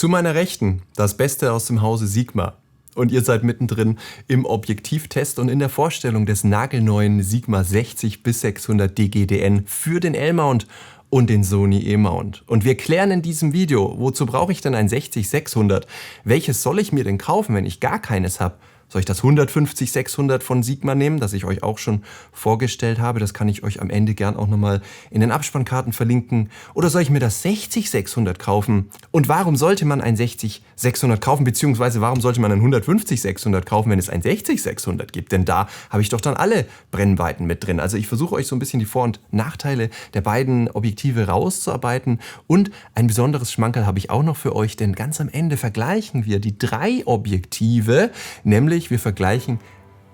Zu meiner Rechten das Beste aus dem Hause Sigma. Und ihr seid mittendrin im Objektivtest und in der Vorstellung des nagelneuen Sigma 60-600 DGDN für den L-Mount und den Sony E-Mount. Und wir klären in diesem Video, wozu brauche ich denn ein 60-600? Welches soll ich mir denn kaufen, wenn ich gar keines habe? Soll ich das 150-600 von Sigma nehmen, das ich euch auch schon vorgestellt habe? Das kann ich euch am Ende gern auch nochmal in den Abspannkarten verlinken. Oder soll ich mir das 60-600 kaufen? Und warum sollte man ein 60-600 kaufen, beziehungsweise warum sollte man ein 150-600 kaufen, wenn es ein 60-600 gibt? Denn da habe ich doch dann alle Brennweiten mit drin. Also ich versuche euch so ein bisschen die Vor- und Nachteile der beiden Objektive rauszuarbeiten. Und ein besonderes Schmankerl habe ich auch noch für euch, denn ganz am Ende vergleichen wir die 3 Objektive, nämlich wir vergleichen,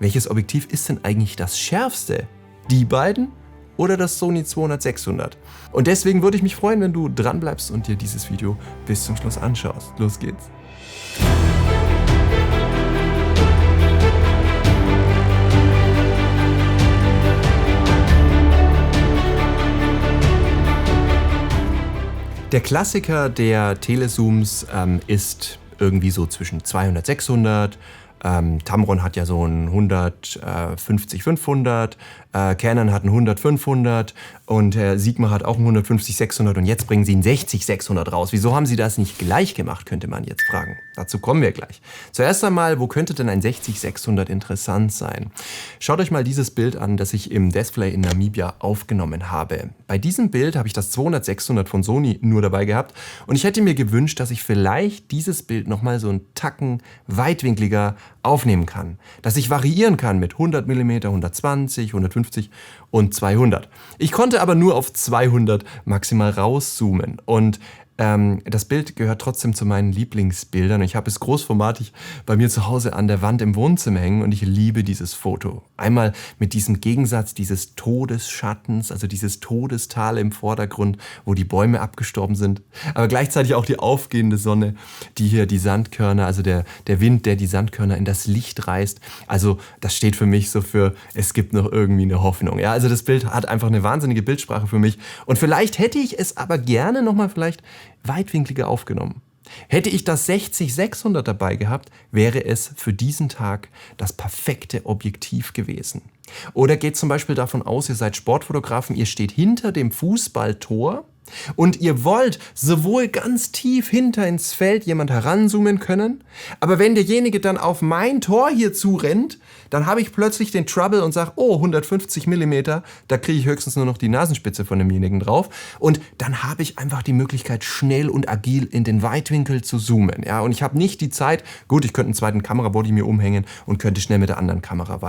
welches Objektiv ist denn eigentlich das schärfste? Die beiden oder das Sony 200-600? Und deswegen würde ich mich freuen, wenn du dran bleibst und dir dieses Video bis zum Schluss anschaust. Los geht's! Der Klassiker der Telezooms ist irgendwie so zwischen 200-600. Tamron hat ja so ein 150-500, Canon hat ein 100-500 und Sigma hat auch ein 150-600 und jetzt bringen sie ein 60-600 raus. Wieso haben sie das nicht gleich gemacht, könnte man jetzt fragen. Dazu kommen wir gleich. Zuerst einmal, wo könnte denn ein 60-600 interessant sein? Schaut euch mal dieses Bild an, das ich im Display in Namibia aufgenommen habe. Bei diesem Bild habe ich das 200-600 von Sony nur dabei gehabt und ich hätte mir gewünscht, dass ich vielleicht dieses Bild nochmal so einen Tacken weitwinkliger aufnehmen kann. Dass ich variieren kann mit 100 mm, 120, 150 und 200. Ich konnte aber nur auf 200 maximal rauszoomen und das Bild gehört trotzdem zu meinen Lieblingsbildern. Ich habe es großformatig bei mir zu Hause an der Wand im Wohnzimmer hängen und ich liebe dieses Foto. Einmal mit diesem Gegensatz dieses Todesschattens, also dieses Todestal im Vordergrund, wo die Bäume abgestorben sind, aber gleichzeitig auch die aufgehende Sonne, die hier die Sandkörner, also der Wind, der die Sandkörner in das Licht reißt. Also das steht für mich so für, es gibt noch irgendwie eine Hoffnung. Ja, also das Bild hat einfach eine wahnsinnige Bildsprache für mich und vielleicht hätte ich es aber gerne nochmal vielleicht weitwinkliger aufgenommen. Hätte ich das 60-600 dabei gehabt, wäre es für diesen Tag das perfekte Objektiv gewesen. Oder geht zum Beispiel davon aus, ihr seid Sportfotografen, ihr steht hinter dem Fußballtor und ihr wollt sowohl ganz tief hinter ins Feld jemand heranzoomen können, aber wenn derjenige dann auf mein Tor hier zurennt, dann habe ich plötzlich den Trouble und sage, oh, 150 mm, da kriege ich höchstens nur noch die Nasenspitze von demjenigen drauf. Und dann habe ich einfach die Möglichkeit, schnell und agil in den Weitwinkel zu zoomen. Ja, und ich habe nicht die Zeit, gut, ich könnte einen zweiten Kamerabody mir umhängen und könnte schnell mit der anderen Kamera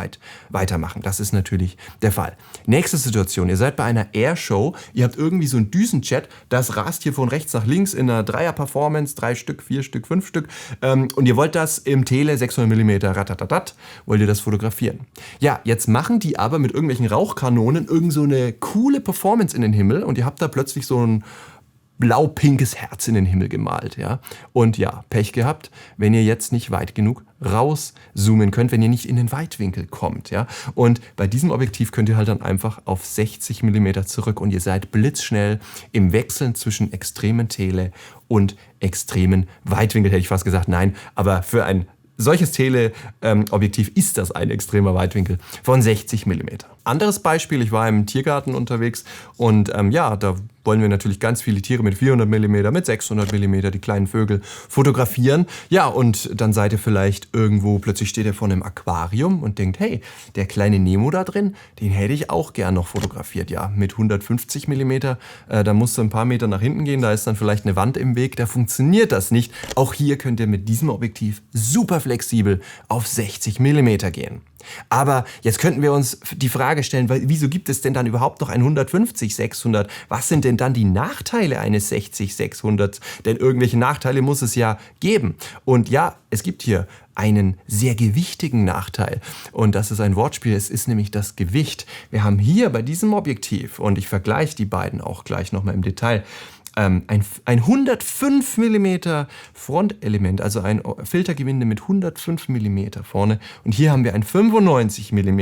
weitermachen. Das ist natürlich der Fall. Nächste Situation, ihr seid bei einer Airshow, ihr habt irgendwie so ein Düsenjet, das rast hier von rechts nach links in einer Dreier-Performance, 3 Stück, 4 Stück, 5 Stück. Und ihr wollt das im Tele 600 mm ratatatat, wollt ihr das fotografieren. Ja, jetzt machen die aber mit irgendwelchen Rauchkanonen irgend so eine coole Performance in den Himmel und ihr habt da plötzlich so ein blau-pinkes Herz in den Himmel gemalt. Ja? Und ja, Pech gehabt, wenn ihr jetzt nicht weit genug rauszoomen könnt, wenn ihr nicht in den Weitwinkel kommt. Ja? Und bei diesem Objektiv könnt ihr halt dann einfach auf 60 mm zurück und ihr seid blitzschnell im Wechseln zwischen extremen Tele und extremen Weitwinkel, hätte ich fast gesagt. Nein, aber für ein solches Teleobjektiv ist das ein extremer Weitwinkel von 60 mm. Anderes Beispiel, ich war im Tiergarten unterwegs und ja, da wollen wir natürlich ganz viele Tiere mit 400 mm, mit 600 mm, die kleinen Vögel fotografieren. Ja, und dann seid ihr vielleicht irgendwo, plötzlich steht ihr vor einem Aquarium und denkt, hey, der kleine Nemo da drin, den hätte ich auch gern noch fotografiert. Ja, mit 150 mm, da musst du ein paar Meter nach hinten gehen, da ist dann vielleicht eine Wand im Weg, da funktioniert das nicht. Auch hier könnt ihr mit diesem Objektiv super flexibel auf 60 mm gehen. Aber jetzt könnten wir uns die Frage stellen, wieso gibt es denn dann überhaupt noch ein 150-600? Was sind denn dann die Nachteile eines 60-600? Denn irgendwelche Nachteile muss es ja geben. Und ja, es gibt hier einen sehr gewichtigen Nachteil. Und das ist ein Wortspiel, es ist nämlich das Gewicht. Wir haben hier bei diesem Objektiv, und ich vergleiche die beiden auch gleich nochmal im Detail, ein 105 mm Frontelement, also ein Filtergewinde mit 105 mm vorne. Und hier haben wir ein 95 mm.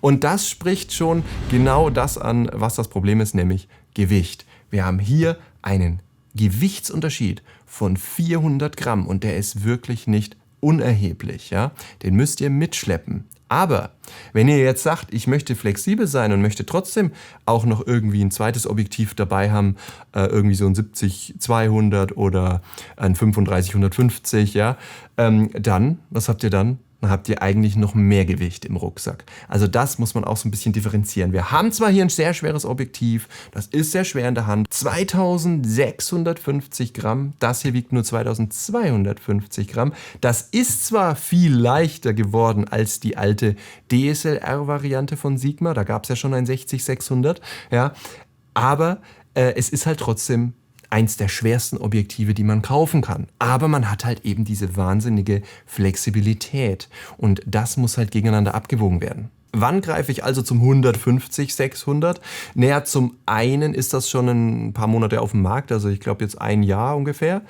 Und das spricht schon genau das an, was das Problem ist, nämlich Gewicht. Wir haben hier einen Gewichtsunterschied von 400 Gramm und der ist wirklich nicht unerheblich. Ja? Den müsst ihr mitschleppen. Aber wenn ihr jetzt sagt, ich möchte flexibel sein und möchte trotzdem auch noch irgendwie ein zweites Objektiv dabei haben, irgendwie so ein 70-200 oder ein 35-150, ja, dann, was habt ihr dann? Dann habt ihr eigentlich noch mehr Gewicht im Rucksack. Also das muss man auch so ein bisschen differenzieren. Wir haben zwar hier ein sehr schweres Objektiv, das ist sehr schwer in der Hand, 2650 Gramm, das hier wiegt nur 2250 Gramm. Das ist zwar viel leichter geworden als die alte DSLR-Variante von Sigma, da gab es ja schon ein 60-600, ja, aber es ist halt trotzdem eins der schwersten Objektive, die man kaufen kann. Aber man hat halt eben diese wahnsinnige Flexibilität. Und das muss halt gegeneinander abgewogen werden. Wann greife ich also zum 150-600? Naja, zum einen ist das schon ein paar Monate auf dem Markt, also ich glaube jetzt ein Jahr ungefähr,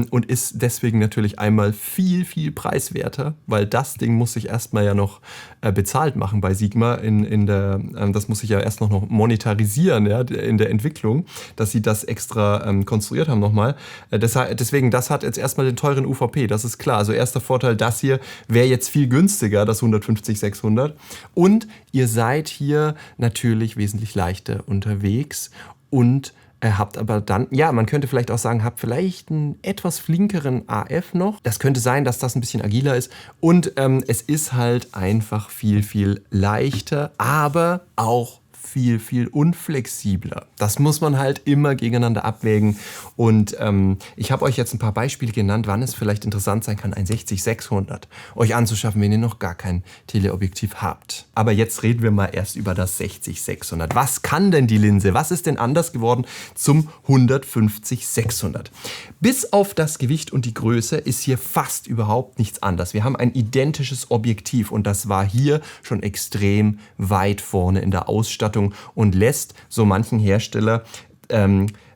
und ist deswegen natürlich einmal viel, viel preiswerter, weil das Ding muss sich erstmal ja noch bezahlt machen bei Sigma. Das muss sich ja erst noch monetarisieren, ja, in der Entwicklung, dass sie das extra konstruiert haben nochmal. Deswegen, das hat jetzt erstmal den teuren UVP, das ist klar. Also erster Vorteil, das hier wäre jetzt viel günstiger, das 150-600. Und ihr seid hier natürlich wesentlich leichter unterwegs und habt aber dann, ja, man könnte vielleicht auch sagen, habt vielleicht einen etwas flinkeren AF noch. Das könnte sein, dass das ein bisschen agiler ist. Und es ist halt einfach viel, viel leichter, aber auch viel, viel unflexibler. Das muss man halt immer gegeneinander abwägen. Und ich habe euch jetzt ein paar Beispiele genannt, wann es vielleicht interessant sein kann, ein 60-600 euch anzuschaffen, wenn ihr noch gar kein Teleobjektiv habt. Aber jetzt reden wir mal erst über das 60-600. Was kann denn die Linse? Was ist denn anders geworden zum 150-600? Bis auf das Gewicht und die Größe ist hier fast überhaupt nichts anders. Wir haben ein identisches Objektiv und das war hier schon extrem weit vorne in der Ausstattung und lässt so manchen Hersteller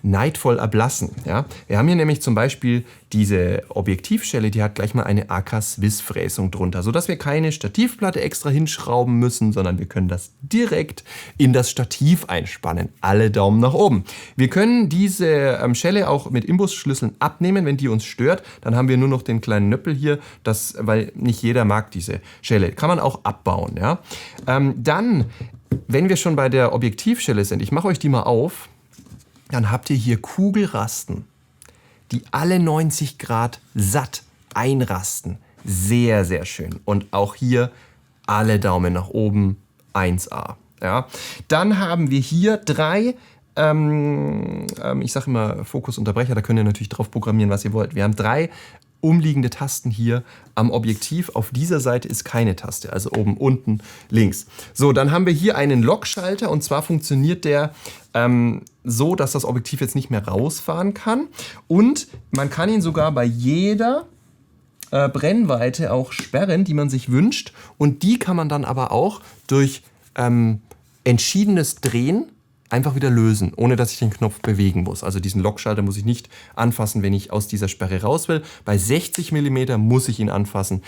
neidvoll erblassen. Ja? Wir haben hier nämlich zum Beispiel diese Objektivschelle, die hat gleich mal eine AK Swiss Fräsung drunter, sodass wir keine Stativplatte extra hinschrauben müssen, sondern wir können das direkt in das Stativ einspannen. Alle Daumen nach oben. Wir können diese Schelle auch mit Imbusschlüsseln abnehmen, wenn die uns stört. Dann haben wir nur noch den kleinen Nöppel hier, weil nicht jeder mag diese Schelle. Kann man auch abbauen. Ja? Dann, wenn wir schon bei der Objektivschelle sind, ich mache euch die mal auf, dann habt ihr hier Kugelrasten, die alle 90 Grad satt einrasten. Sehr, sehr schön. Und auch hier alle Daumen nach oben, 1A. Ja. Dann haben wir hier 3, ich sage immer Fokusunterbrecher, da könnt ihr natürlich drauf programmieren, was ihr wollt. Wir haben 3 umliegende Tasten hier am Objektiv. Auf dieser Seite ist keine Taste, also oben, unten, links. So, dann haben wir hier einen Lockschalter und zwar funktioniert der so, dass das Objektiv jetzt nicht mehr rausfahren kann und man kann ihn sogar bei jeder Brennweite auch sperren, die man sich wünscht und die kann man dann aber auch durch entschiedenes Drehen einfach wieder lösen, ohne dass ich den Knopf bewegen muss. Also diesen Lockschalter muss ich nicht anfassen, wenn ich aus dieser Sperre raus will. Bei 60 mm muss ich ihn anfassen,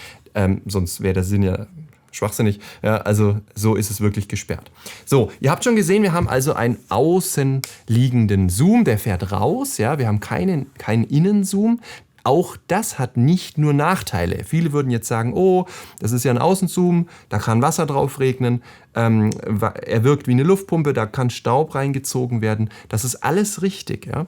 sonst wäre der Sinn ja schwachsinnig. Ja, also so ist es wirklich gesperrt. So, ihr habt schon gesehen, wir haben also einen außenliegenden Zoom, der fährt raus. Ja, wir haben keinen Innenzoom. Auch das hat nicht nur Nachteile. Viele würden jetzt sagen, oh, das ist ja ein Außenzoom, da kann Wasser drauf regnen, er wirkt wie eine Luftpumpe, da kann Staub reingezogen werden. Das ist alles richtig, ja.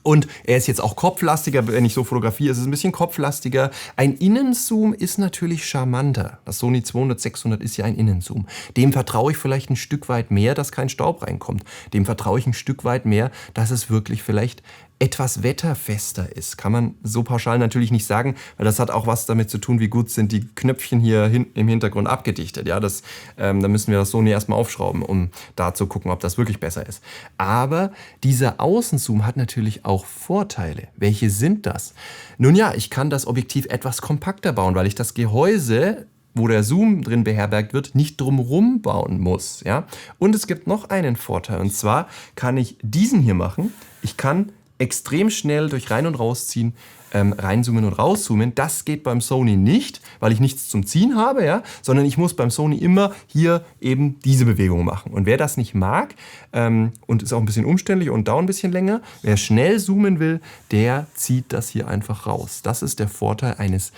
Und er ist jetzt auch kopflastiger, wenn ich so fotografiere, ist es ein bisschen kopflastiger. Ein Innenzoom ist natürlich charmanter. Das Sony 200-600 ist ja ein Innenzoom. Dem vertraue ich vielleicht ein Stück weit mehr, dass kein Staub reinkommt. Dem vertraue ich ein Stück weit mehr, dass es wirklich vielleicht etwas wetterfester ist. Kann man so pauschal natürlich nicht sagen, weil das hat auch was damit zu tun, wie gut sind die Knöpfchen hier im Hintergrund abgedichtet. Ja, da müssen wir das Sony erstmal aufschrauben, um da zu gucken, ob das wirklich besser ist. Aber dieser Außenzoom hat natürlich auch Vorteile. Welche sind das? Nun ja, ich kann das Objektiv etwas kompakter bauen, weil ich das Gehäuse, wo der Zoom drin beherbergt wird, nicht drumherum bauen muss. Ja? Und es gibt noch einen Vorteil, und zwar kann ich diesen hier machen. Ich kann extrem schnell durch Rein- und Rausziehen reinzoomen und rauszoomen. Das geht beim Sony nicht, weil ich nichts zum Ziehen habe, ja, sondern ich muss beim Sony immer hier eben diese Bewegung machen. Und wer das nicht mag und ist auch ein bisschen umständlich und dauert ein bisschen länger, wer schnell zoomen will, der zieht das hier einfach raus. Das ist der Vorteil eines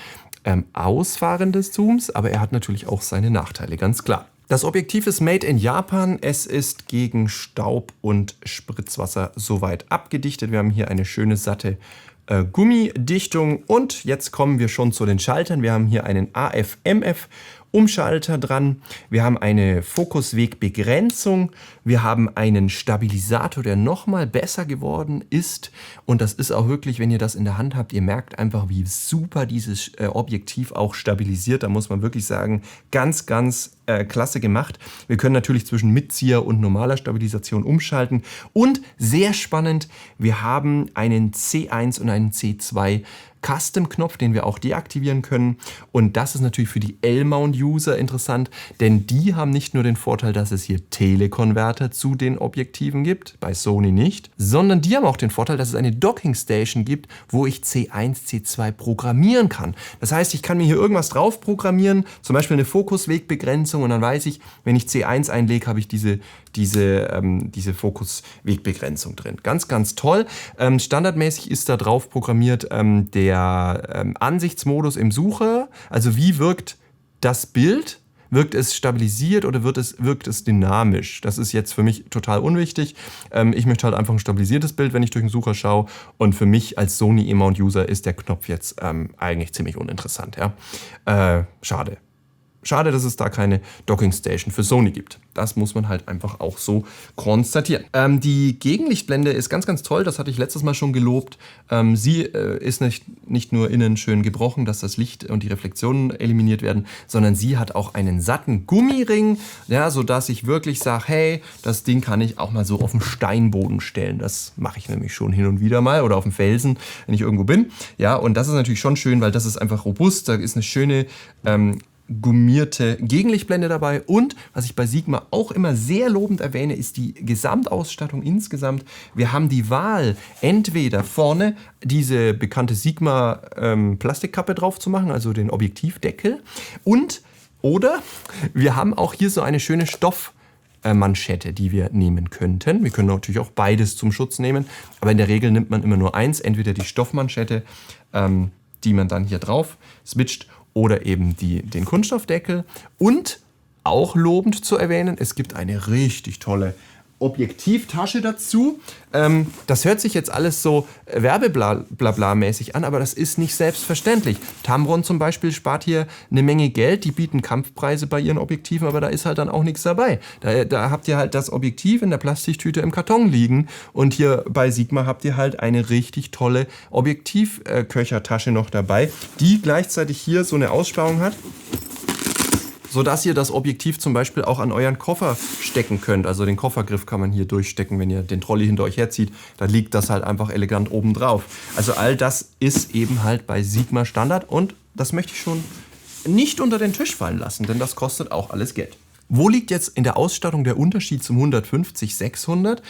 Ausfahren des Zooms, aber er hat natürlich auch seine Nachteile, ganz klar. Das Objektiv ist made in Japan. Es ist gegen Staub und Spritzwasser soweit abgedichtet. Wir haben hier eine schöne satte Gummidichtung und jetzt kommen wir schon zu den Schaltern. Wir haben hier einen AF-MF Umschalter dran. Wir haben eine Fokuswegbegrenzung. Wir haben einen Stabilisator, der nochmal besser geworden ist. Und das ist auch wirklich, wenn ihr das in der Hand habt, ihr merkt einfach, wie super dieses Objektiv auch stabilisiert. Da muss man wirklich sagen, ganz, ganz klasse gemacht. Wir können natürlich zwischen Mitzieher und normaler Stabilisation umschalten. Und sehr spannend, wir haben einen C1 und einen C2 Custom-Knopf, den wir auch deaktivieren können. Und das ist natürlich für die L-Mount-User interessant, denn die haben nicht nur den Vorteil, dass es hier Telekonverter zu den Objektiven gibt, bei Sony nicht, sondern die haben auch den Vorteil, dass es eine Docking-Station gibt, wo ich C1, C2 programmieren kann. Das heißt, ich kann mir hier irgendwas drauf programmieren, zum Beispiel eine Fokuswegbegrenzung und dann weiß ich, wenn ich C1 einlege, habe ich diese Fokuswegbegrenzung drin. Ganz, ganz toll. Standardmäßig ist da drauf programmiert der Ansichtsmodus im Sucher. Also wie wirkt das Bild? Wirkt es stabilisiert oder wirkt es dynamisch? Das ist jetzt für mich total unwichtig. Ich möchte halt einfach ein stabilisiertes Bild, wenn ich durch den Sucher schaue. Und für mich als Sony E-Mount-User ist der Knopf jetzt eigentlich ziemlich uninteressant. Ja? Schade. Schade, dass es da keine Docking Station für Sony gibt. Das muss man halt einfach auch so konstatieren. Die Gegenlichtblende ist ganz, ganz toll. Das hatte ich letztes Mal schon gelobt. Sie ist nicht nur innen schön gebrochen, dass das Licht und die Reflexionen eliminiert werden, sondern sie hat auch einen satten Gummiring, ja, sodass ich wirklich sage, hey, das Ding kann ich auch mal so auf den Steinboden stellen. Das mache ich nämlich schon hin und wieder mal oder auf dem Felsen, wenn ich irgendwo bin. Ja, und das ist natürlich schon schön, weil das ist einfach robust. Da ist eine schöne gummierte Gegenlichtblende dabei und was ich bei Sigma auch immer sehr lobend erwähne, ist die Gesamtausstattung insgesamt. Wir haben die Wahl, entweder vorne diese bekannte Sigma Plastikkappe drauf zu machen, also den Objektivdeckel oder wir haben auch hier so eine schöne Stoffmanschette, die wir nehmen könnten. Wir können natürlich auch beides zum Schutz nehmen, aber in der Regel nimmt man immer nur eins, entweder die Stoffmanschette, die man dann hier drauf switcht, oder eben den Kunststoffdeckel. Und auch lobend zu erwähnen, es gibt eine richtig tolle Objektivtasche dazu. Das hört sich jetzt alles so Werbeblabla-mäßig an, aber das ist nicht selbstverständlich. Tamron zum Beispiel spart hier eine Menge Geld. Die bieten Kampfpreise bei ihren Objektiven, aber da ist halt dann auch nichts dabei. Da habt ihr halt das Objektiv in der Plastiktüte im Karton liegen und hier bei Sigma habt ihr halt eine richtig tolle Objektivköchertasche noch dabei, die gleichzeitig hier so eine Aussparung hat, sodass ihr das Objektiv zum Beispiel auch an euren Koffer stecken könnt. Also den Koffergriff kann man hier durchstecken, wenn ihr den Trolley hinter euch herzieht. Da liegt das halt einfach elegant oben drauf. Also all das ist eben halt bei Sigma Standard und das möchte ich schon nicht unter den Tisch fallen lassen, denn das kostet auch alles Geld. Wo liegt jetzt in der Ausstattung der Unterschied zum 150-600?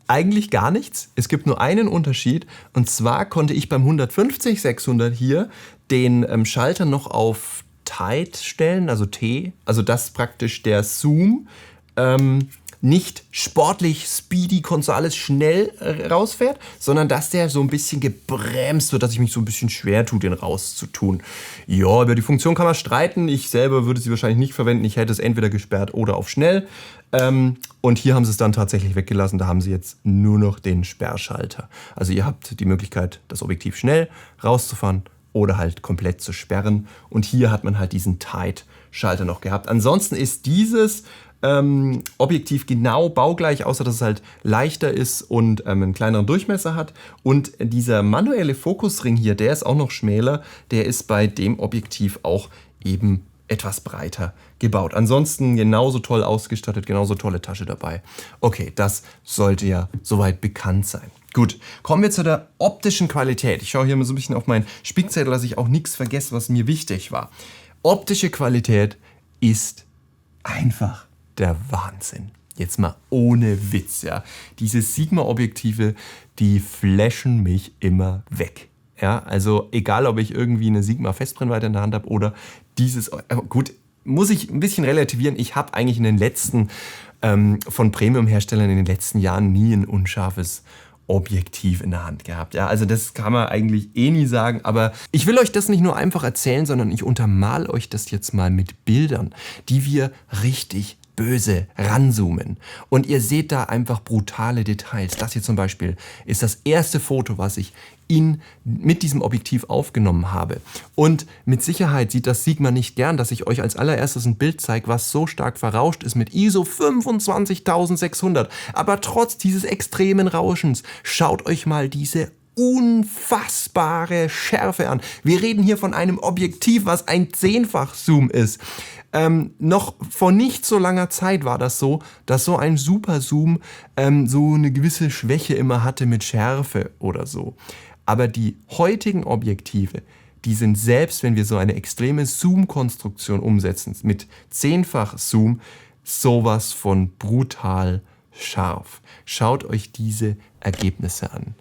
Eigentlich gar nichts. Es gibt nur einen Unterschied und zwar konnte ich beim 150-600 hier den Schalter noch auf Tight stellen, also T, also dass praktisch der Zoom nicht sportlich, speedy, konntest du alles schnell rausfährt, sondern dass der so ein bisschen gebremst wird, dass ich mich so ein bisschen schwer tue, den rauszutun. Ja, über die Funktion kann man streiten. Ich selber würde sie wahrscheinlich nicht verwenden. Ich hätte es entweder gesperrt oder auf schnell. Und hier haben sie es dann tatsächlich weggelassen. Da haben sie jetzt nur noch den Sperrschalter. Also ihr habt die Möglichkeit, das Objektiv schnell rauszufahren oder halt komplett zu sperren. Und hier hat man halt diesen Tight-Schalter noch gehabt. Ansonsten ist dieses Objektiv genau baugleich, außer dass es halt leichter ist und einen kleineren Durchmesser hat. Und dieser manuelle Fokusring hier, der ist auch noch schmäler. Der ist bei dem Objektiv auch eben etwas breiter gebaut. Ansonsten genauso toll ausgestattet, genauso tolle Tasche dabei. Okay, das sollte ja soweit bekannt sein. Gut, kommen wir zu der optischen Qualität. Ich schaue hier mal so ein bisschen auf meinen Spickzettel, dass ich auch nichts vergesse, was mir wichtig war. Optische Qualität ist einfach der Wahnsinn. Jetzt mal ohne Witz, ja. Diese Sigma-Objektive, die flashen mich immer weg. Ja, also egal, ob ich irgendwie eine Sigma Festbrennweite in der Hand habe oder dieses, gut, muss ich ein bisschen relativieren. Ich habe eigentlich in den letzten, von Premium-Herstellern in den letzten Jahren nie ein unscharfes Objektiv in der Hand gehabt. Ja, also das kann man eigentlich eh nie sagen, aber ich will euch das nicht nur einfach erzählen, sondern ich untermal euch das jetzt mal mit Bildern, die wir richtig böse ranzoomen. Und ihr seht da einfach brutale Details. Das hier zum Beispiel ist das erste Foto, was ich mit diesem Objektiv aufgenommen habe. Und mit Sicherheit sieht das Sigma nicht gern, dass ich euch als allererstes ein Bild zeige, was so stark verrauscht ist mit ISO 25600. Aber trotz dieses extremen Rauschens, schaut euch mal diese unfassbare Schärfe an. Wir reden hier von einem Objektiv, was ein 10-fach-Zoom ist. Noch vor nicht so langer Zeit war das so, dass so ein Superzoom so eine gewisse Schwäche immer hatte mit Schärfe oder so. Aber die heutigen Objektive, die sind selbst, wenn wir so eine extreme Zoom-Konstruktion umsetzen, mit 10-fach-Zoom, sowas von brutal scharf. Schaut euch diese Ergebnisse an.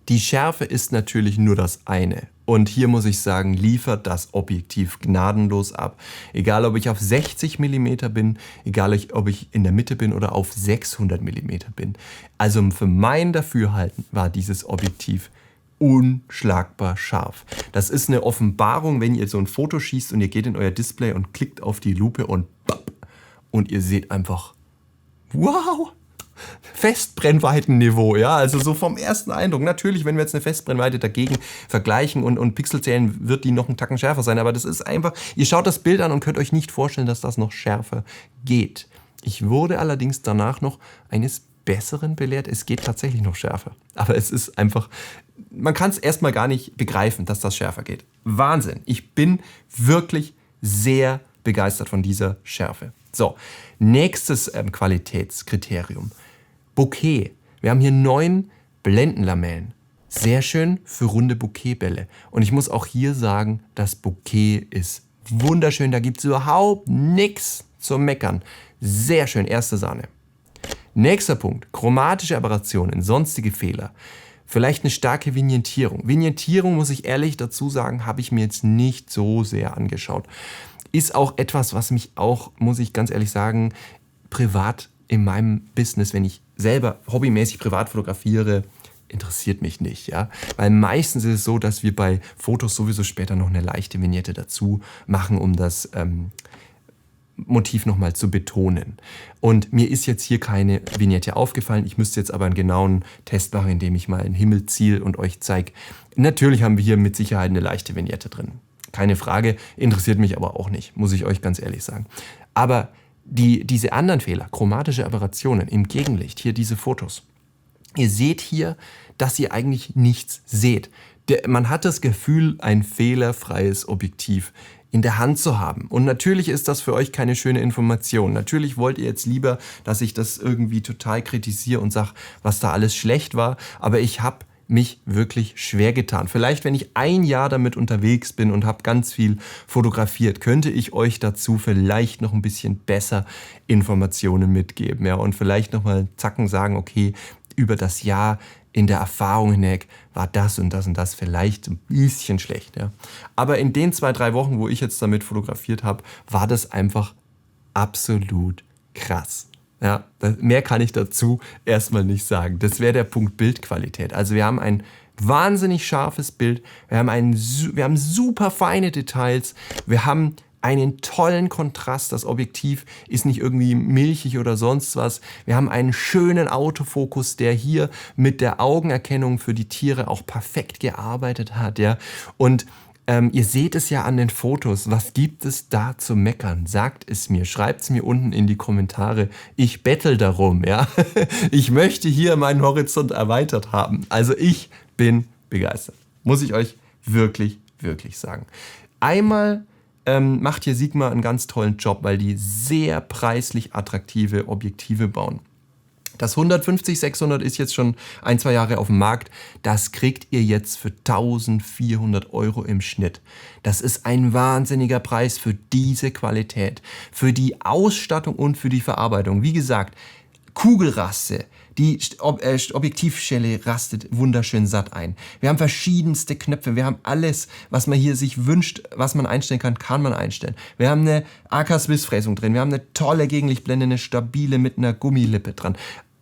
Die Schärfe ist natürlich nur das eine. Und hier muss ich sagen, liefert das Objektiv gnadenlos ab. Egal, ob ich auf 60 mm bin, egal, ob ich in der Mitte bin oder auf 600 mm bin. Also für mein Dafürhalten war dieses Objektiv unschlagbar scharf. Das ist eine Offenbarung, wenn ihr so ein Foto schießt und ihr geht in euer Display und klickt auf die Lupe und bap, und ihr seht einfach, wow! Festbrennweitenniveau, ja, also so vom ersten Eindruck. Natürlich, wenn wir jetzt eine Festbrennweite dagegen vergleichen und Pixel zählen, wird die noch einen Tacken schärfer sein, aber das ist einfach, ihr schaut das Bild an und könnt euch nicht vorstellen, dass das noch schärfer geht. Ich wurde allerdings danach noch eines Besseren belehrt, es geht tatsächlich noch schärfer, aber es ist einfach, man kann es erstmal gar nicht begreifen, dass das schärfer geht. Wahnsinn, ich bin wirklich sehr begeistert von dieser Schärfe. So, nächstes Qualitätskriterium. Bokeh. Wir haben hier 9 Blendenlamellen. Sehr schön für runde Bokehbälle. Und ich muss auch hier sagen, das Bokeh ist wunderschön. Da gibt es überhaupt nichts zu meckern. Sehr schön, erste Sahne. Nächster Punkt, chromatische Aberrationen, sonstige Fehler. Vielleicht eine starke Vignettierung. Vignettierung, muss ich ehrlich dazu sagen, habe ich mir jetzt nicht so sehr angeschaut. Ist auch etwas, was mich auch, muss ich ganz ehrlich sagen, privat in meinem Business, wenn ich selber hobbymäßig privat fotografiere, interessiert mich nicht. Ja? Weil meistens ist es so, dass wir bei Fotos sowieso später noch eine leichte Vignette dazu machen, um das Motiv nochmal zu betonen. Und mir ist jetzt hier keine Vignette aufgefallen. Ich müsste jetzt aber einen genauen Test machen, indem ich mal einen Himmel ziehe und euch zeige. Natürlich haben wir hier mit Sicherheit eine leichte Vignette drin. Keine Frage, interessiert mich aber auch nicht, muss ich euch ganz ehrlich sagen. Aber diese anderen Fehler, chromatische Aberrationen im Gegenlicht, hier diese Fotos. Ihr seht hier, dass ihr eigentlich nichts seht. Man hat das Gefühl, ein fehlerfreies Objektiv in der Hand zu haben. Und natürlich ist das für euch keine schöne Information. Natürlich wollt ihr jetzt lieber, dass ich das irgendwie total kritisiere und sage, was da alles schlecht war. Aber ich habe mich wirklich schwer getan. Vielleicht, wenn ich ein Jahr damit unterwegs bin und habe ganz viel fotografiert, könnte ich euch dazu vielleicht noch ein bisschen besser Informationen mitgeben. Ja? Und vielleicht nochmal zacken sagen, okay, über das Jahr in der Erfahrung hinweg war das und das vielleicht ein bisschen schlecht. Ja? Aber in den 2-3 Wochen, wo ich jetzt damit fotografiert habe, war das einfach absolut krass. Ja, mehr kann ich dazu erstmal nicht sagen. Das wäre der Punkt Bildqualität. Also wir haben ein wahnsinnig scharfes Bild, wir haben super feine Details, wir haben einen tollen Kontrast, das Objektiv ist nicht irgendwie milchig oder sonst was. Wir haben einen schönen Autofokus, der hier mit der Augenerkennung für die Tiere auch perfekt gearbeitet hat. Ja? Und ihr seht es ja an den Fotos. Was gibt es da zu meckern? Sagt es mir. Schreibt es mir unten in die Kommentare. Ich bettel darum. Ja? Ich möchte hier meinen Horizont erweitert haben. Also ich bin begeistert. Muss ich euch wirklich, wirklich sagen. Einmal macht hier Sigma einen ganz tollen Job, weil die sehr preislich attraktive Objektive bauen. Das 150-600 ist jetzt schon 1-2 Jahre auf dem Markt. Das kriegt ihr jetzt für 1.400 € im Schnitt. Das ist ein wahnsinniger Preis für diese Qualität, für die Ausstattung und für die Verarbeitung. Wie gesagt, Kugelrasse, Die Objektivschelle rastet wunderschön satt ein. Wir haben verschiedenste Knöpfe. Wir haben alles, was man hier sich wünscht, was man einstellen kann man einstellen. Wir haben eine AK-Swiss-Fräsung drin. Wir haben eine tolle Gegenlichtblende, eine stabile mit einer Gummilippe dran.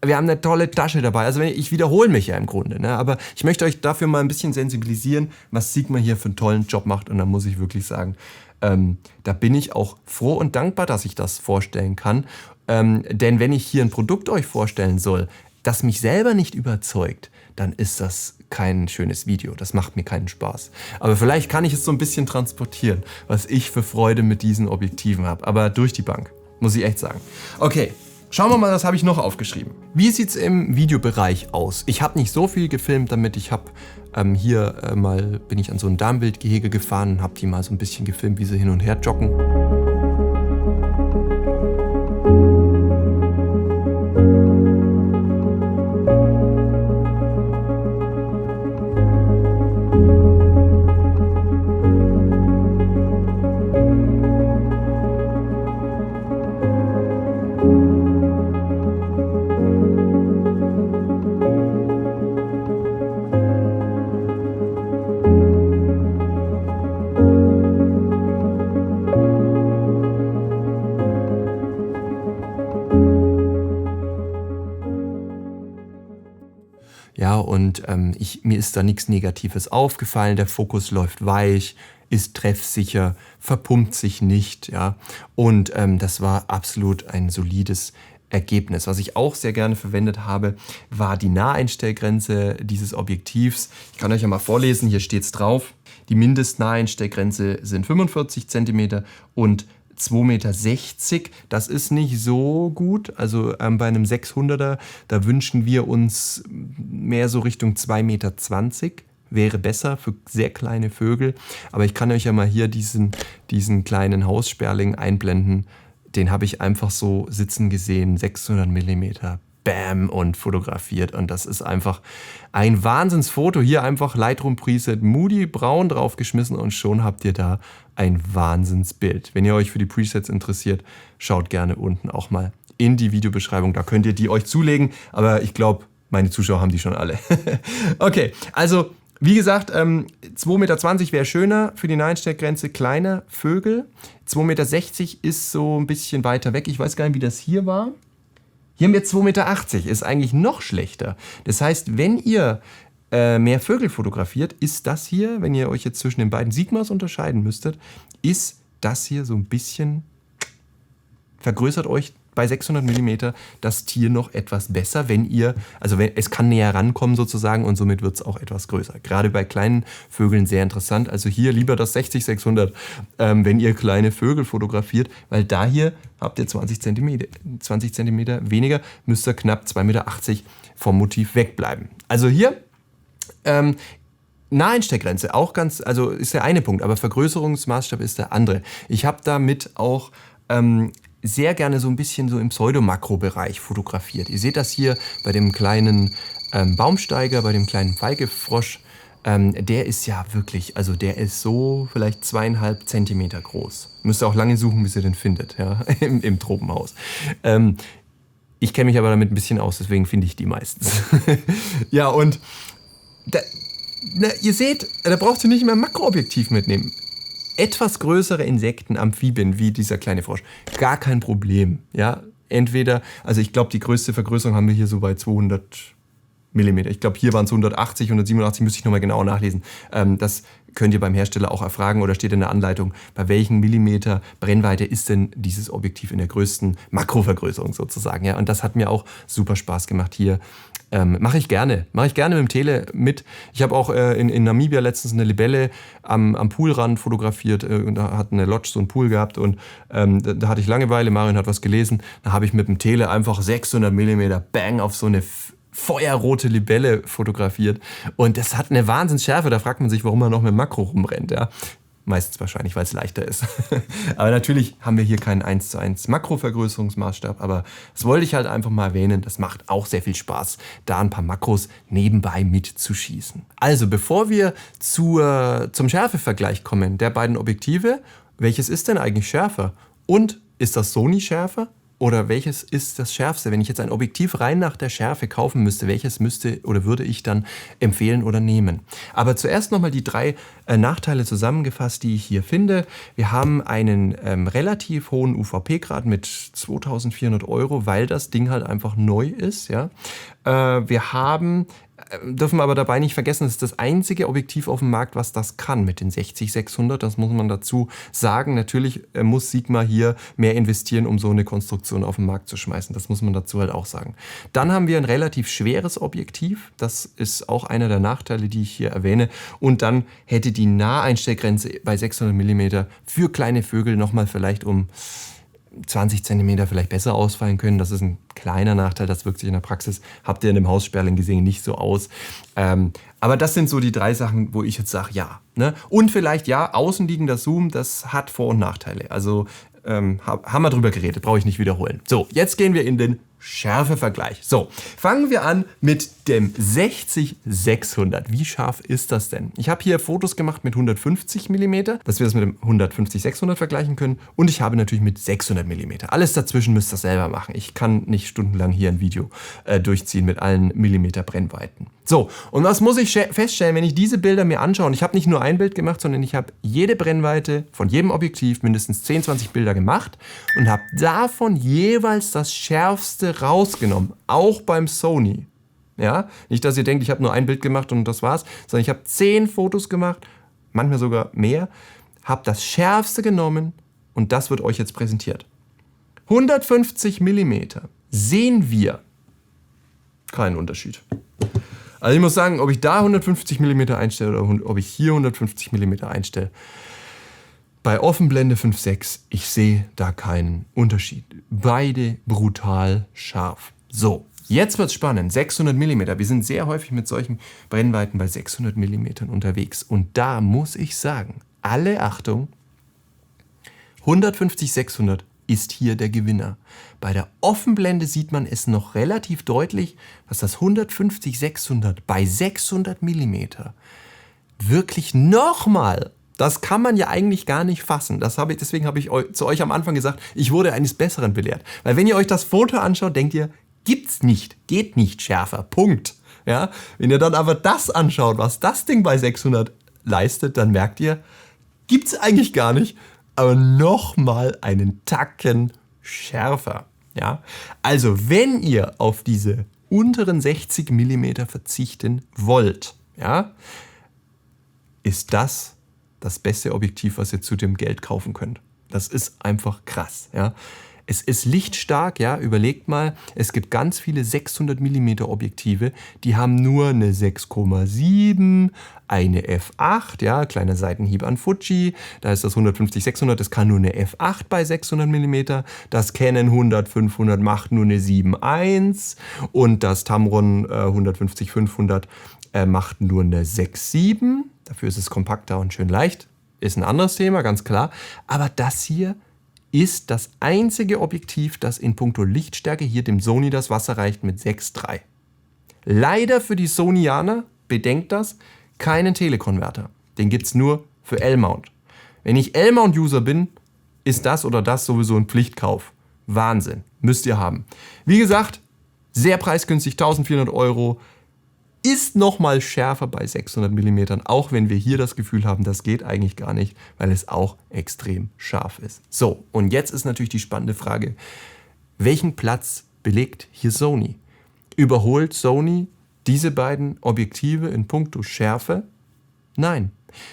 Wir haben eine tolle Tasche dabei. Also ich wiederhole mich ja im Grunde, ne? Aber ich möchte euch dafür mal ein bisschen sensibilisieren, was Sigma hier für einen tollen Job macht. Und da muss ich wirklich sagen, da bin ich auch froh und dankbar, dass ich das vorstellen kann. Denn wenn ich hier ein Produkt euch vorstellen soll, das mich selber nicht überzeugt, dann ist das kein schönes Video. Das macht mir keinen Spaß. Aber vielleicht kann ich es so ein bisschen transportieren, was ich für Freude mit diesen Objektiven habe. Aber durch die Bank, muss ich echt sagen. Okay. Schauen wir mal, was habe ich noch aufgeschrieben. Wie sieht es im Videobereich aus? Ich habe nicht so viel gefilmt, damit ich habe bin ich an so ein Darmwildgehege gefahren und habe die mal so ein bisschen gefilmt, wie sie hin und her joggen. Ja, und mir ist da nichts Negatives aufgefallen. Der Fokus läuft weich, ist treffsicher, verpumpt sich nicht. Ja? Und das war absolut ein solides Ergebnis. Was ich auch sehr gerne verwendet habe, war die Naheinstellgrenze dieses Objektivs. Ich kann euch ja mal vorlesen, hier steht es drauf. Die Mindestnaheinstellgrenze sind 45 cm und 2,60 Meter, das ist nicht so gut. Also bei einem 600er, da wünschen wir uns mehr so Richtung 2,20 Meter. Wäre besser für sehr kleine Vögel. Aber ich kann euch ja mal hier diesen kleinen Haussperling einblenden. Den habe ich einfach so sitzen gesehen, 600 mm. Bam, und fotografiert. Und das ist einfach ein Wahnsinnsfoto. Hier einfach Lightroom Preset Moody Braun draufgeschmissen und schon habt ihr da ein Wahnsinnsbild. Wenn ihr euch für die Presets interessiert, schaut gerne unten auch mal in die Videobeschreibung. Da könnt ihr die euch zulegen, aber ich glaube, meine Zuschauer haben die schon alle. Okay, also wie gesagt, 2,20 Meter wäre schöner für die Naheinstellgrenze kleiner Vögel. 2,60 Meter ist so ein bisschen weiter weg. Ich weiß gar nicht, wie das hier war. Hier haben wir 2,80 Meter, ist eigentlich noch schlechter. Das heißt, wenn ihr mehr Vögel fotografiert, ist das hier, wenn ihr euch jetzt zwischen den beiden Sigmas unterscheiden müsstet, ist das hier so ein bisschen, vergrößert euch bei 600 mm das Tier noch etwas besser, es kann näher rankommen sozusagen und somit wird es auch etwas größer. Gerade bei kleinen Vögeln sehr interessant. Also hier lieber das 60-600, wenn ihr kleine Vögel fotografiert, weil da hier habt ihr 20 cm weniger, müsst ihr knapp 2,80 Meter vom Motiv wegbleiben. Also hier Naheinstellgrenze, auch also ist der eine Punkt, aber Vergrößerungsmaßstab ist der andere. Ich habe damit auch sehr gerne so ein bisschen so im Pseudomakro-Bereich fotografiert. Ihr seht das hier bei dem kleinen Baumsteiger, bei dem kleinen Weigefrosch. Der ist ja wirklich, also der ist so vielleicht 2,5 Zentimeter groß. Müsst ihr auch lange suchen, bis ihr den findet, ja, im Tropenhaus. Ich kenne mich aber damit ein bisschen aus, deswegen finde ich die meistens. Ja, und ihr seht, da braucht ihr nicht mehr Makroobjektiv mitnehmen. Etwas größere Insekten, Amphibien, wie dieser kleine Frosch, gar kein Problem. Ja? Entweder, also ich glaube, die größte Vergrößerung haben wir hier so bei 200 mm. Ich glaube, hier waren es 180, 187, müsste ich nochmal genau nachlesen. Das könnt ihr beim Hersteller auch erfragen oder steht in der Anleitung, bei welchen Millimeter Brennweite ist denn dieses Objektiv in der größten Makrovergrößerung sozusagen. Ja? Und das hat mir auch super Spaß gemacht hier. Mache ich gerne mit dem Tele mit. Ich habe auch in Namibia letztens eine Libelle am Poolrand fotografiert. Und da hat eine Lodge so einen Pool gehabt und da hatte ich Langeweile, Marion hat was gelesen. Da habe ich mit dem Tele einfach 600 mm Bang auf so eine feuerrote Libelle fotografiert. Und das hat eine Wahnsinnsschärfe. Da fragt man sich, warum man noch mit Makro rumrennt. Ja? Meistens wahrscheinlich, weil es leichter ist. Aber natürlich haben wir hier keinen 1:1 Makrovergrößerungsmaßstab, aber das wollte ich halt einfach mal erwähnen. Das macht auch sehr viel Spaß, da ein paar Makros nebenbei mitzuschießen. Also, bevor wir zum Schärfevergleich kommen der beiden Objektive, welches ist denn eigentlich schärfer? Und ist das Sony schärfer? oder welches ist das schärfste? Wenn ich jetzt ein Objektiv rein nach der Schärfe kaufen müsste, welches müsste oder würde ich dann empfehlen oder nehmen? Aber zuerst nochmal die 3 Nachteile zusammengefasst, die ich hier finde. Wir haben einen relativ hohen UVP-Grad mit 2400 €, weil das Ding halt einfach neu ist. Ja? Wir haben dürfen aber dabei nicht vergessen, es ist das einzige Objektiv auf dem Markt, was das kann mit den 60-600. Das muss man dazu sagen. Natürlich muss Sigma hier mehr investieren, um so eine Konstruktion auf den Markt zu schmeißen. Das muss man dazu halt auch sagen. Dann haben wir ein relativ schweres Objektiv. Das ist auch einer der Nachteile, die ich hier erwähne. Und dann hätte die Naheinstellgrenze bei 600 mm für kleine Vögel nochmal vielleicht um 20 cm vielleicht besser ausfallen können. Das ist ein kleiner Nachteil, das wirkt sich in der Praxis, habt ihr in dem Haussperling gesehen, nicht so aus. Aber das sind so die 3 Sachen, wo ich jetzt sage, ja. Ne? Und vielleicht, ja, außenliegender Zoom, das hat Vor- und Nachteile. Also haben wir drüber geredet, brauche ich nicht wiederholen. So, jetzt gehen wir in den Schärfevergleich. So, fangen wir an mit dem 60-600. Wie scharf ist das denn? Ich habe hier Fotos gemacht mit 150 mm, dass wir das mit dem 150-600 vergleichen können. Und ich habe natürlich mit 600 mm. Alles dazwischen müsst ihr selber machen. Ich kann nicht stundenlang hier ein Video durchziehen mit allen Millimeter Brennweiten. So, und was muss ich feststellen, wenn ich diese Bilder mir anschaue? Und ich habe nicht nur ein Bild gemacht, sondern ich habe jede Brennweite von jedem Objektiv, mindestens 10, 20 Bilder gemacht und habe davon jeweils das Schärfste rausgenommen, auch beim Sony. Ja? Nicht, dass ihr denkt, ich habe nur ein Bild gemacht und das war's, sondern ich habe 10 Fotos gemacht, manchmal sogar mehr, habe das Schärfste genommen und das wird euch jetzt präsentiert. 150 mm sehen wir keinen Unterschied. Also ich muss sagen, ob ich da 150 mm einstelle oder ob ich hier 150 mm einstelle, bei Offenblende 5.6, ich sehe da keinen Unterschied. Beide brutal scharf. So, jetzt wird's spannend. 600 mm. Wir sind sehr häufig mit solchen Brennweiten bei 600 mm unterwegs. Und da muss ich sagen, alle Achtung, 150-600 ist hier der Gewinner. Bei der Offenblende sieht man es noch relativ deutlich, dass das 150-600 bei 600 mm wirklich nochmal, das kann man ja eigentlich gar nicht fassen. Deswegen habe ich zu euch am Anfang gesagt, ich wurde eines Besseren belehrt. Weil wenn ihr euch das Foto anschaut, denkt ihr, gibt's nicht, geht nicht schärfer, Punkt. Ja? Wenn ihr dann aber das anschaut, was das Ding bei 600 leistet, dann merkt ihr, gibt's eigentlich gar nicht, aber nochmal einen Tacken schärfer. Ja? Also wenn ihr auf diese unteren 60 mm verzichten wollt, ja, ist das beste Objektiv, was ihr zu dem Geld kaufen könnt. Das ist einfach krass. Ja? Es ist lichtstark, ja, überlegt mal, es gibt ganz viele 600 mm Objektive, die haben nur eine 6,7, eine f8, ja, kleiner Seitenhieb an Fuji, da ist das 150-600, das kann nur eine f8 bei 600 mm, das Canon 100-500 macht nur eine 7,1 und das Tamron 150-500 macht nur eine 6,7, dafür ist es kompakter und schön leicht, ist ein anderes Thema, ganz klar, aber das hier ist das einzige Objektiv, das in puncto Lichtstärke hier dem Sony das Wasser reicht mit 6,3. Leider für die Sonyaner, bedenkt das, keinen Telekonverter. Den gibt es nur für L-Mount. Wenn ich L-Mount-User bin, ist das oder das sowieso ein Pflichtkauf. Wahnsinn, müsst ihr haben. Wie gesagt, sehr preisgünstig, 1400 €. Ist nochmal schärfer bei 600 mm, auch wenn wir hier das Gefühl haben, das geht eigentlich gar nicht, weil es auch extrem scharf ist. So, und jetzt ist natürlich die spannende Frage, welchen Platz belegt hier Sony? Überholt Sony diese beiden Objektive in puncto Schärfe? Nein,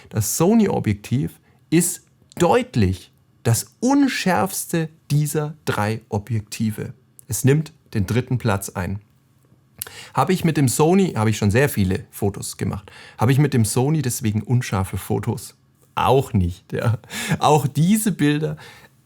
das Sony-Objektiv ist deutlich das unschärfste dieser 3 Objektive. Es nimmt den 3. Platz ein. Habe ich mit dem Sony, habe ich schon sehr viele Fotos gemacht, habe ich mit dem Sony deswegen unscharfe Fotos? Auch nicht. Ja. Auch diese Bilder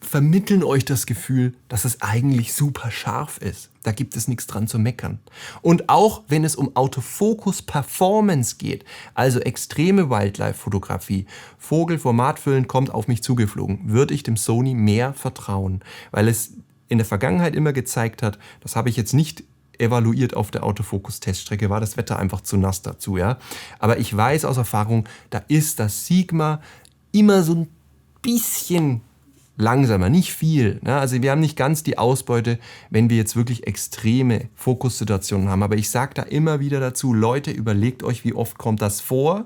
vermitteln euch das Gefühl, dass es eigentlich super scharf ist. Da gibt es nichts dran zu meckern. Und auch wenn es um Autofokus-Performance geht, also extreme Wildlife-Fotografie, Vogel formatfüllend kommt auf mich zugeflogen, würde ich dem Sony mehr vertrauen, weil es in der Vergangenheit immer gezeigt hat, das habe ich jetzt nicht evaluiert auf der Autofokus-Teststrecke, war das Wetter einfach zu nass dazu, ja. Aber ich weiß aus Erfahrung, da ist das Sigma immer so ein bisschen langsamer, nicht viel. Ne? Also wir haben nicht ganz die Ausbeute, wenn wir jetzt wirklich extreme Fokussituationen haben. Aber ich sage da immer wieder dazu, Leute, überlegt euch, wie oft kommt das vor.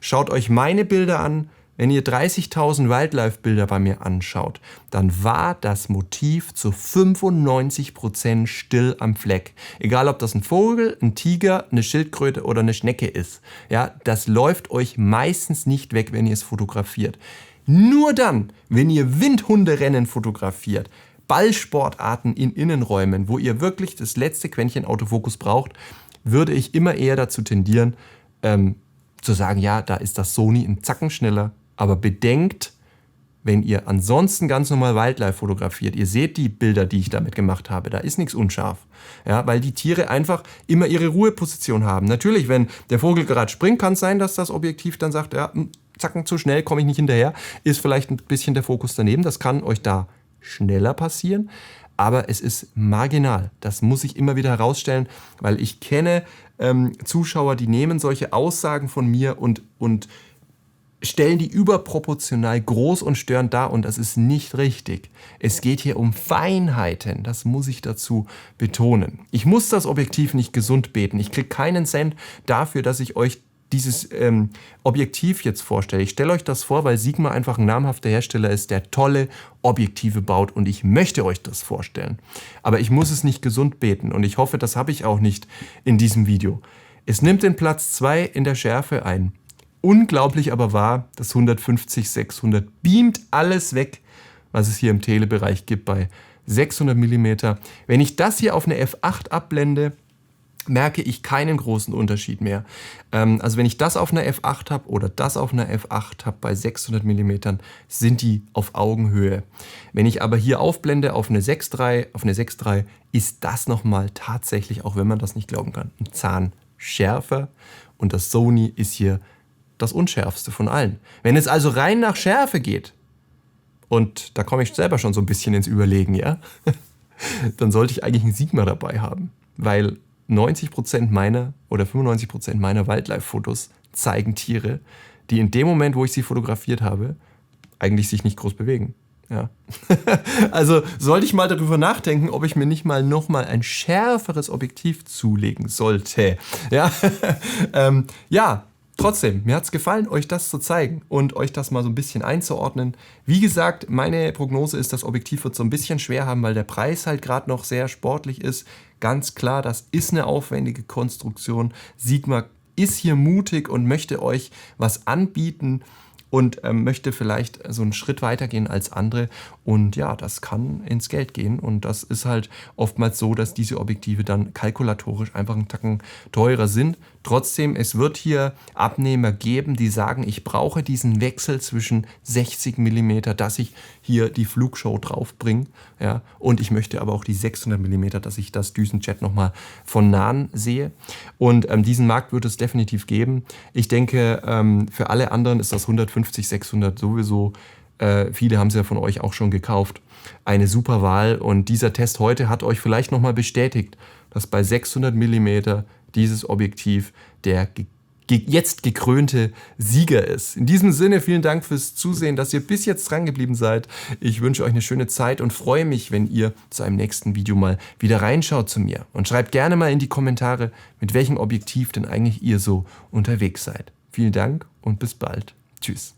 Schaut euch meine Bilder an. Wenn ihr 30.000 Wildlife-Bilder bei mir anschaut, dann war das Motiv zu 95% still am Fleck. Egal, ob das ein Vogel, ein Tiger, eine Schildkröte oder eine Schnecke ist. Ja, das läuft euch meistens nicht weg, wenn ihr es fotografiert. Nur dann, wenn ihr Windhunderennen fotografiert, Ballsportarten in Innenräumen, wo ihr wirklich das letzte Quäntchen Autofokus braucht, würde ich immer eher dazu tendieren, zu sagen, ja, da ist das Sony ein Zacken schneller. Aber bedenkt, wenn ihr ansonsten ganz normal Wildlife fotografiert, ihr seht die Bilder, die ich damit gemacht habe, da ist nichts unscharf. Ja, weil die Tiere einfach immer ihre Ruheposition haben. Natürlich, wenn der Vogel gerade springt, kann es sein, dass das Objektiv dann sagt, ja, zacken, zu schnell, komme ich nicht hinterher, ist vielleicht ein bisschen der Fokus daneben. Das kann euch da schneller passieren, aber es ist marginal. Das muss ich immer wieder herausstellen, weil ich kenne Zuschauer, die nehmen solche Aussagen von mir und stellen die überproportional groß und störend dar und das ist nicht richtig. Es geht hier um Feinheiten, das muss ich dazu betonen. Ich muss das Objektiv nicht gesund beten. Ich kriege keinen Cent dafür, dass ich euch dieses Objektiv jetzt vorstelle. Ich stelle euch das vor, weil Sigma einfach ein namhafter Hersteller ist, der tolle Objektive baut und ich möchte euch das vorstellen. Aber ich muss es nicht gesund beten und ich hoffe, das habe ich auch nicht in diesem Video. Es nimmt den Platz 2 in der Schärfe ein. Unglaublich aber wahr, das 150-600 beamt alles weg, was es hier im Telebereich gibt bei 600 mm. Wenn ich das hier auf eine F8 abblende, merke ich keinen großen Unterschied mehr. Also wenn ich das auf einer F8 habe oder das auf einer F8 habe bei 600 mm, sind die auf Augenhöhe. Wenn ich aber hier aufblende auf eine 6.3, ist das nochmal tatsächlich, auch wenn man das nicht glauben kann, ein Zahn schärfer und das Sony ist hier das unschärfste von allen. Wenn es also rein nach Schärfe geht, und da komme ich selber schon so ein bisschen ins Überlegen, ja, dann sollte ich eigentlich einen Sigma dabei haben, weil 90% meiner oder 95% meiner Wildlife-Fotos zeigen Tiere, die in dem Moment, wo ich sie fotografiert habe, eigentlich sich nicht groß bewegen. Ja. Also sollte ich mal darüber nachdenken, ob ich mir nicht mal nochmal ein schärferes Objektiv zulegen sollte. Ja, ja. Trotzdem, mir hat es gefallen, euch das zu zeigen und euch das mal so ein bisschen einzuordnen. Wie gesagt, meine Prognose ist, das Objektiv wird so ein bisschen schwer haben, weil der Preis halt gerade noch sehr sportlich ist. Ganz klar, das ist eine aufwendige Konstruktion. Sigma ist hier mutig und möchte euch was anbieten und möchte vielleicht so einen Schritt weiter gehen als andere. Und ja, das kann ins Geld gehen. Und das ist halt oftmals so, dass diese Objektive dann kalkulatorisch einfach einen Tacken teurer sind. Trotzdem, es wird hier Abnehmer geben, die sagen, ich brauche diesen Wechsel zwischen 60 mm, dass ich hier die Flugshow draufbringe. Ja, und ich möchte aber auch die 600 mm, dass ich das Düsenjet nochmal von nahen sehe. Und diesen Markt wird es definitiv geben. Ich denke, für alle anderen ist das 150-600 sowieso, viele haben es ja von euch auch schon gekauft, eine super Wahl. Und dieser Test heute hat euch vielleicht nochmal bestätigt, dass bei 600 mm dieses Objektiv der jetzt gekrönte Sieger ist. In diesem Sinne, vielen Dank fürs Zusehen, dass ihr bis jetzt dran geblieben seid. Ich wünsche euch eine schöne Zeit und freue mich, wenn ihr zu einem nächsten Video mal wieder reinschaut zu mir. Und schreibt gerne mal in die Kommentare, mit welchem Objektiv denn eigentlich ihr so unterwegs seid. Vielen Dank und bis bald. Tschüss.